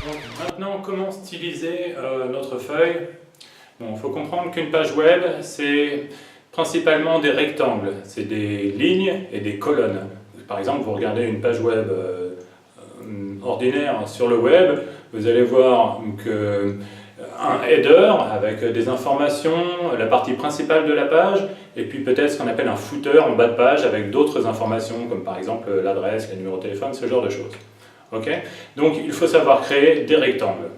Donc, maintenant, comment styliser notre feuille? Bon, il faut comprendre qu'une page web, c'est principalement des rectangles, c'est des lignes et des colonnes. Par exemple, vous regardez une page web ordinaire sur le web, vous allez voir un header avec des informations, la partie principale de la page, et puis peut-être ce qu'on appelle un footer en bas de page avec d'autres informations, comme par exemple l'adresse, les numéros de téléphone, ce genre de choses. Okay? Donc il faut savoir créer des rectangles.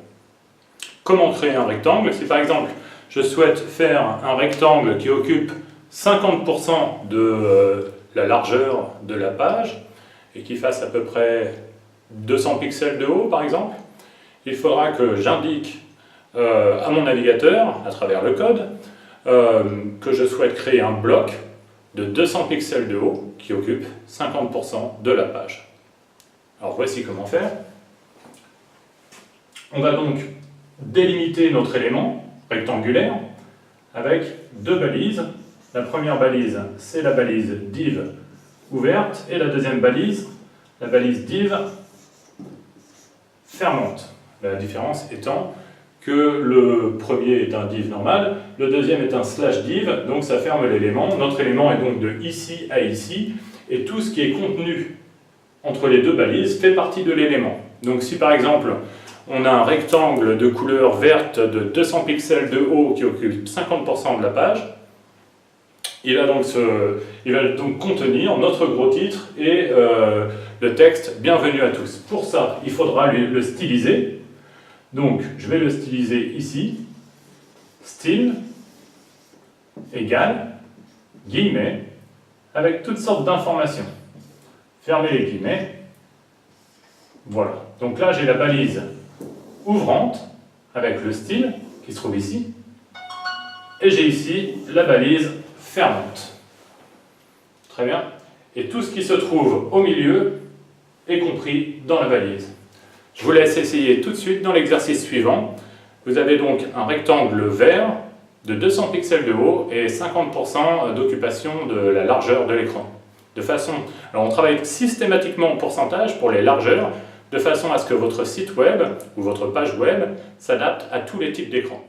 Comment créer un rectangle? Si par exemple je souhaite faire un rectangle qui occupe 50% de la largeur de la page et qui fasse à peu près 200 pixels de haut par exemple, il faudra que j'indique à mon navigateur, à travers le code, que je souhaite créer un bloc de 200 pixels de haut qui occupe 50% de la page. Alors voici comment faire. On va donc délimiter notre élément rectangulaire avec deux balises. La première balise, c'est la balise div ouverte, et la deuxième balise, la balise div fermante. La différence étant que le premier est un div normal, le deuxième est un slash div, donc ça ferme l'élément. Notre élément est donc de ici à ici, et tout ce qui est contenu entre les deux balises fait partie de l'élément. Donc si par exemple on a un rectangle de couleur verte de 200 pixels de haut qui occupe 50% de la page, il va donc contenir notre gros titre et le texte Bienvenue à tous. Pour ça, il faudra le styliser. Donc, je vais le styliser ici. Style égale guillemets avec toutes sortes d'informations. Fermez les guillemets. Voilà. Donc là, j'ai la balise ouvrante avec le style qui se trouve ici. Et j'ai ici la balise fermante. Très bien. Et tout ce qui se trouve au milieu est compris dans la balise. Je vous laisse essayer tout de suite dans l'exercice suivant. Vous avez donc un rectangle vert de 200 pixels de haut et 50% d'occupation de la largeur de l'écran. Alors on travaille systématiquement en pourcentage pour les largeurs, de façon à ce que votre site web ou votre page web s'adapte à tous les types d'écrans.